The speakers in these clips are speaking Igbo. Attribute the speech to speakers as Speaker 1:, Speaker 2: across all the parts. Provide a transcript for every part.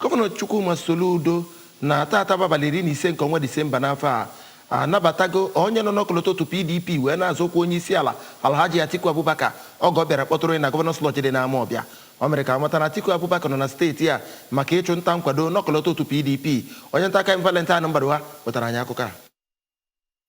Speaker 1: Govano Chukwuma Soludo na tata babaliri ni ise nke ọnwa Disemba n'afọ a anabatago onye nọ n'ọkọlọtọ otu PDP wee na-azọkwa onye isi ala Alhaji Atiku Abubakar ogo bịara kpọtụrụ na Governors Lodge dị n'ama ọbịa. O mere ka amata na Atiku Abubakar nọ na steeti a maka ịchụ nta nkwado n'ọkọlọtọ otu PDP. Onye nta aka Valentine Mbaruwa wetara anyị akụkọ a.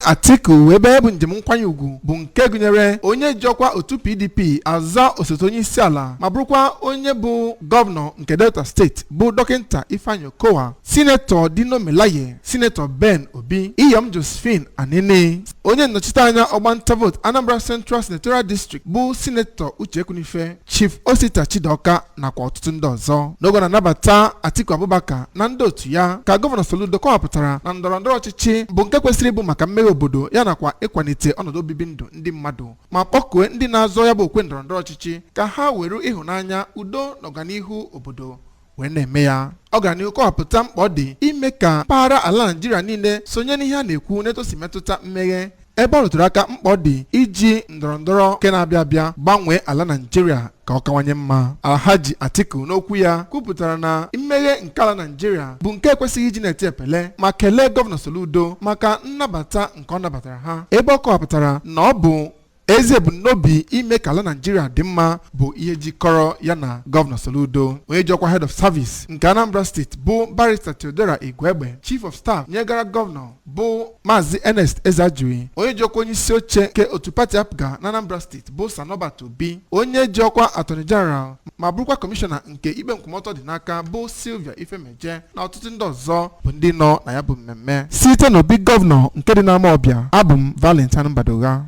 Speaker 2: Atiku ebe bụ njem nkwanye ugwu bụ nke gụnyere onye jikwa otu PDP aza osote onye isi ala ma bụrụkwa onye bụ gọvanọ nke Delta steeti bụ dọkịta Ifeanyi Okowa, sinetọ Dino Melaye, sinetọ Ben Obi, Iyom Josephine Anini, onye nnọchite anya ọgbanta vote Anambra Central Senatorial District bụ sinetọ Uche Ekwunife, Chief Osita Chidoka nakwa ọtụtụ ndị ọzọ. N'oge na-anabata Atiku Abubakar na ndị otu ya ka gọvanọ Soludo kọwapụtara na ndọrọndọrọ ọchịchị bụ nke kwesịrị ịbụ maka mmeghe obodo ya nakwa ịkwalite ọnọdụ obibi ndụ ndị mmadụ ma kpọkue ndị na-azọ ya bụ okwe ndọrọndọrọ ọchịchị ka ha were ịhụnanya, udo na ọganihu obodo wee na-eme ya. Ọganihu kọwapụta mkpa ọ dị ime ka mpaghara ala Naịjirịa niile sonye n'ihe a na-ekwu n'etosi metụta mmeghe, ebe ọ rụtụrụ aka mkpa ọ dị iji ndọrọndọrọ nke na-abịa abịa gbanwee ala Naịjirịa ka ọ kawanye mma. Alhaji Atiku n'okwu ya kwupụtara na mmeghe nke ala Naịjirịa bụ nke ekwesịghị iji na-eti epele ma kelee gọvanọ Soludo maka nnabata nke ọ nabatara ha, ebe ọ kọwapụtara na ọ bụ ezi ebumnobi ime ka ala Naịjirịa dị mma bụ ihe jikọrọ ya na gọvanọ Soludo. Onye jikwa head of service nke Anambra steeti bụ Barrister Theodora Igwegbe, chief of staff nyegara gọvanọ bụ Maazị Ernest Ezajiri, onye jikwa onye isi oche nke otu pati APGA na Anambra steeti bụ Sanobat Obi, onye jikwa attorney general ma bụrụkwa kọmishọna nke ikpe nkwụmọtọ dị n'aka bụ Sylvia Ifemeje na ọtụtụ ndị ọzọ bụ ndị nọ na ya bụ mmemme. Site n'obi gọvanọ nke dị n'ama ọbịa, abụ m Valentine Mbadoga.